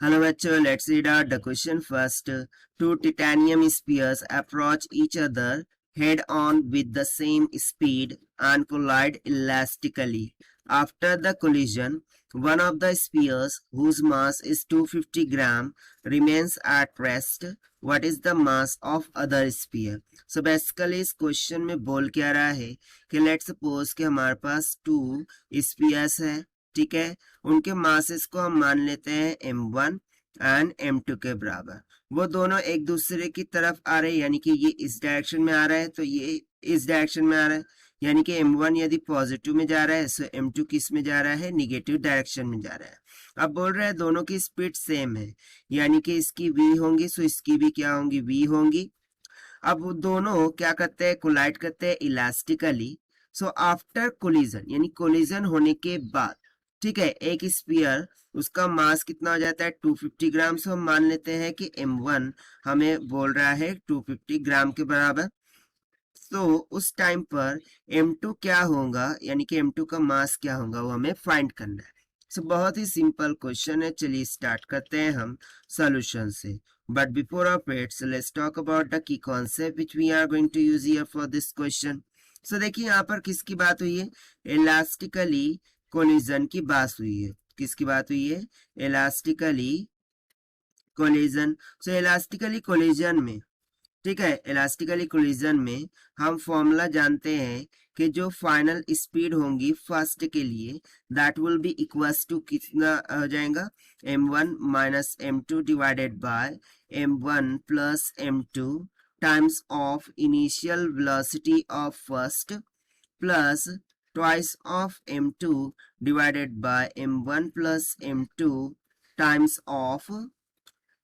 Hello bachcho, let's read out the question first. Two titanium spheres approach each other head on with the same speed and collide elastically. After the collision, one of the spheres, whose mass is 250 gram, remains at rest. What is the mass of other sphere? So basically इस question में बोल क्या रहा है कि let's suppose कि हमारे पास to spheres है, ठीक है, उनके मासेस को हम मान लेते हैं m1 एंड m2 के बराबर। वो दोनों एक दूसरे की तरफ आ रहे हैं, यानी कि ये इस डायरेक्शन में आ रहा है तो ये इस डायरेक्शन में आ रहा है, यानी कि m1 यदि पॉजिटिव में जा रहा है सो m2 किस में जा रहा है, निगेटिव डायरेक्शन में जा रहा है। अब बोल रहा है दोनों की स्पीड सेम है, यानी कि इसकी v होंगी सो इसकी भी क्या होंगी, v होंगी। अब वो दोनों क्या करते हैं, कोलाइड करते हैं इलास्टिकली। सो आफ्टर कोलिजन, यानी कोलिजन होने के बाद, ठीक है, एक स्फीयर उसका मास कितना हो जाता है 250 ग्राम। से हम मान लेते हैं कि m1 हमें बोल रहा है 250 ग्राम के बराबर। तो उस टाइम पर m2 क्या होगा, यानी कि m2 का मास क्या होगा वो हमें फाइंड करना है। सो बहुत ही सिंपल क्वेश्चन है, चलिए स्टार्ट करते हैं हम सॉल्यूशन से। But before of it, so let's talk about the key concept which we are going to use here for this question. So देखिए यहाँ पर किसकी बात हुई है, इलास्टिकली कोलिजन की बात हुई है। किसकी बात हुई है, इलास्टिकली कोलिजन। सो इलास्टिकली कोलिजन में, ठीक है, इलास्टिकली कोलिजन में हम फॉर्मूला जानते हैं कि जो फाइनल स्पीड होंगी फर्स्ट के लिए that will be equals to कितना हो जाएगा, m1 minus m2 divided by m1 plus m2 times of initial velocity of first plus twice of m2 divided by m1 plus m2 times of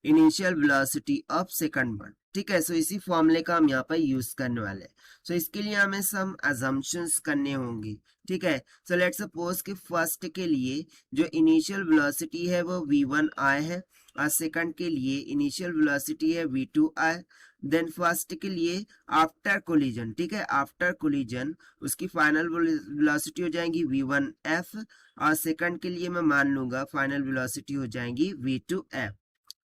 initial velocity of second one. ठीक है, सो इसी फॉर्मूले का हम यहाँ पर यूज करने वाले हैं। सो इसके लिए हमें सम अजम्पशंस करने होंगे। ठीक है, सो लेट्स सपोज कि फर्स्ट के लिए जो इनिशियल वेलोसिटी है वो v1i है और सेकंड के लिए इनिशियल वेलोसिटी है v2i। देन फर्स्ट के लिए आफ्टर कोलिजन, ठीक है, आफ्टर कोलिजन उसकी फाइनल वेलोसिटी हो जाएगी v1f और सेकंड के लिए मैं मान लूंगा फाइनल वेलोसिटी हो जाएगी v2f।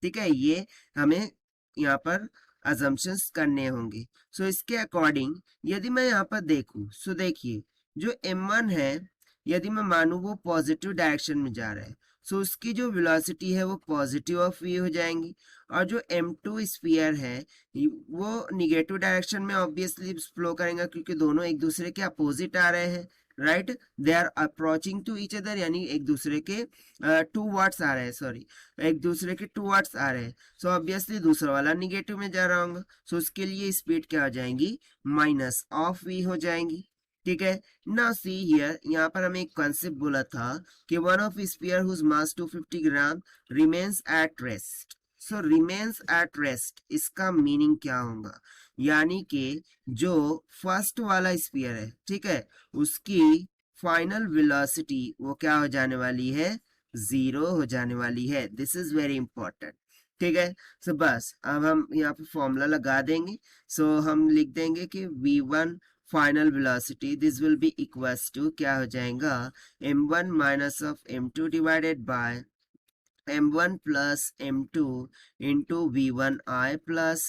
ठीक है, ये हमें यहाँ पर अजम्पशंस करने होंगे। सो इसके अकॉर्डिंग यदि मैं यहाँ पर देखूं, सो देखिए जो m1 है यदि मैं मानूं वो पॉजिटिव डायरेक्शन में जा रहा है, सो उसकी जो वेलोसिटी है वो पॉजिटिव ऑफ v हो जाएंगी। और जो m2 स्फीयर है वो निगेटिव डायरेक्शन में ऑब्वियसली फ्लो करेंगे क्योंकि दोनों एक दूसरे के अपोजिट आ रहे हैं, right, they are approaching to each other, यानी एक दूसरे के टू वर्ड्स आ रहे हैं, सॉरी, एक दूसरे के टू वर्ड्स आ रहे हैं। सो ऑब्वियसली दूसरा वाला निगेटिव में जा रहा होगा, सो उसके लिए स्पीड क्या हो जाएंगी, माइनस ऑफ v हो जाएंगी। ठीक है ना, सी हियर, यहाँ पर हमें एक कॉन्सेप्ट बोला था कि one of sphere whose mass 250 gram remains at rest. So remains at rest इसका मीनिंग क्या होगा, यानी कि जो फर्स्ट वाला स्फीयर है, ठीक है, उसकी फाइनल वेलोसिटी वो क्या हो जाने वाली है, जीरो हो जाने वाली है। This is very important. ठीक है, सो बस अब हम यहाँ पे फॉर्मूला लगा देंगे। सो हम लिख देंगे कि v1 final velocity this will be equals to क्या हो जाएगा, m1 minus of m2 divided by m1 plus m2 into v1i plus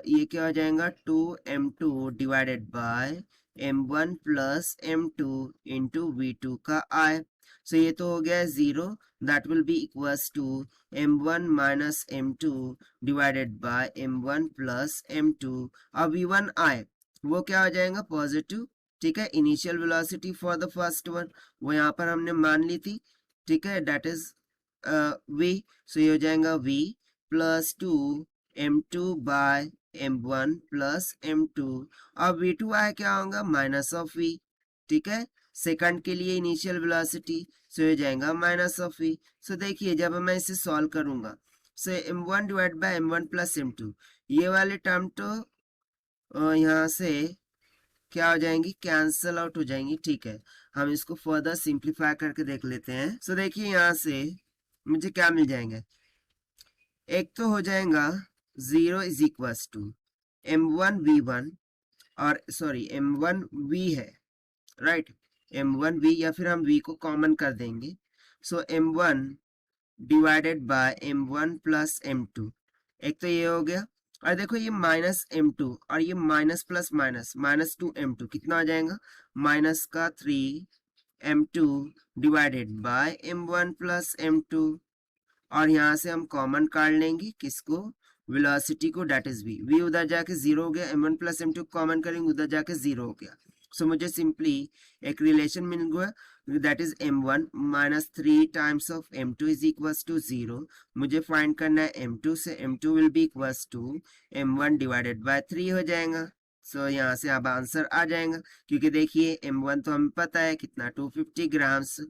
ये क्या हो जाएगा 2m2 divided by m1 plus m2 into v2 का i। सो ये तो हो गया zero, that will be equals to m1 minus m2 divided by m1 plus m2 और v1i वो क्या हो जाएगा पॉजिटिव। ठीक है, initial velocity for the first one वो यहाँ पर हमने मान ली थी, ठीक है, दैट इज v। सो ये हो जाएगा v plus 2m2 bye m1 plus m2 और v2i क्या होगा, माइनस ऑफ v। ठीक है, सेकंड के लिए इनिशियल वेलोसिटी, सो हो जाएगा माइनस ऑफ v। सो देखिए जब मैं इसे सॉल्व करूंगा, सो m1 divide by m1 plus m2 ये वाले टर्म तो यहाँ से क्या हो जाएंगी, कैंसल आउट हो जाएंगी। ठीक है, हम इसको फर्दर सिंप्लीफाई करके देख लेते हैं। सो देखिए यहाँ से मुझे क्या मिल जाएंगे, एक तो हो जाएगा 0 is equals to m1 v1 और सॉरी m1 v है, राइट, m1 v या फिर हम v को कॉमन कर देंगे। सो m1 divided by m1 plus m2। एक तो ये हो गया, और देखो ये माइनस m2 और ये minus plus minus, minus 2m2 कितना आ जाएगा, माइनस का 3m2 divided by m1 plus m2। और यहाँ से हम कॉमन काट लेंगे किसको, वेलोसिटी को, डेट इज v उधर जाके जीरो हो गया, m1 प्लस m2 कॉमन करेंगे उधर जाके जीरो हो गया। सो मुझे सिंपली एक रिलेशन मिल गया, that is m1 minus 3 times of m2 is equals to 0। मुझे फाइंड करना है m2 से, m2 will be equals to m1 divided by 3 हो जाएगा। सो यहाँ से अब आंसर आ जाएगा, क्योंकि देखिए m1 तो हमें पता है कितना 250 ग्राम्स।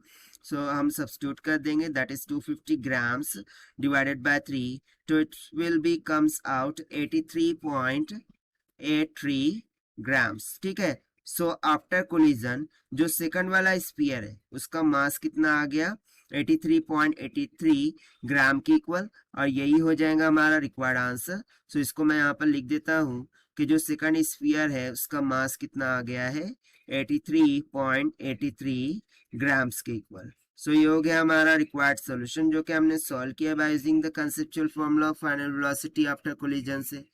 सो हम सब्स्टिट्यूट कर देंगे, that is 250 grams divided by 3, तो it will be comes out 83.83 grams. ठीक है। सो आफ्टर कोलिजन जो सेकंड वाला स्फीयर है उसका मास कितना आ गया, 83.83 ग्राम की इक्वल, और यही हो जाएगा हमारा रिक्वायर्ड आंसर। सो इसको मैं यहाँ पर लिख देता हूँ कि जो सेकंड स्फीयर है उसका मास कितना आ गया है, 83.83 ग्राम्स के इक्वल। सो ये हो गया हमारा रिक्वायर्ड सॉल्यूशन, जो कि हमने सॉल्व किया by using the conceptual formula of final velocity after collision से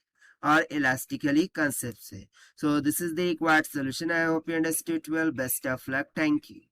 और elastically concept से। So this is the required solution. I hope you understood well. Best of luck. Thank you.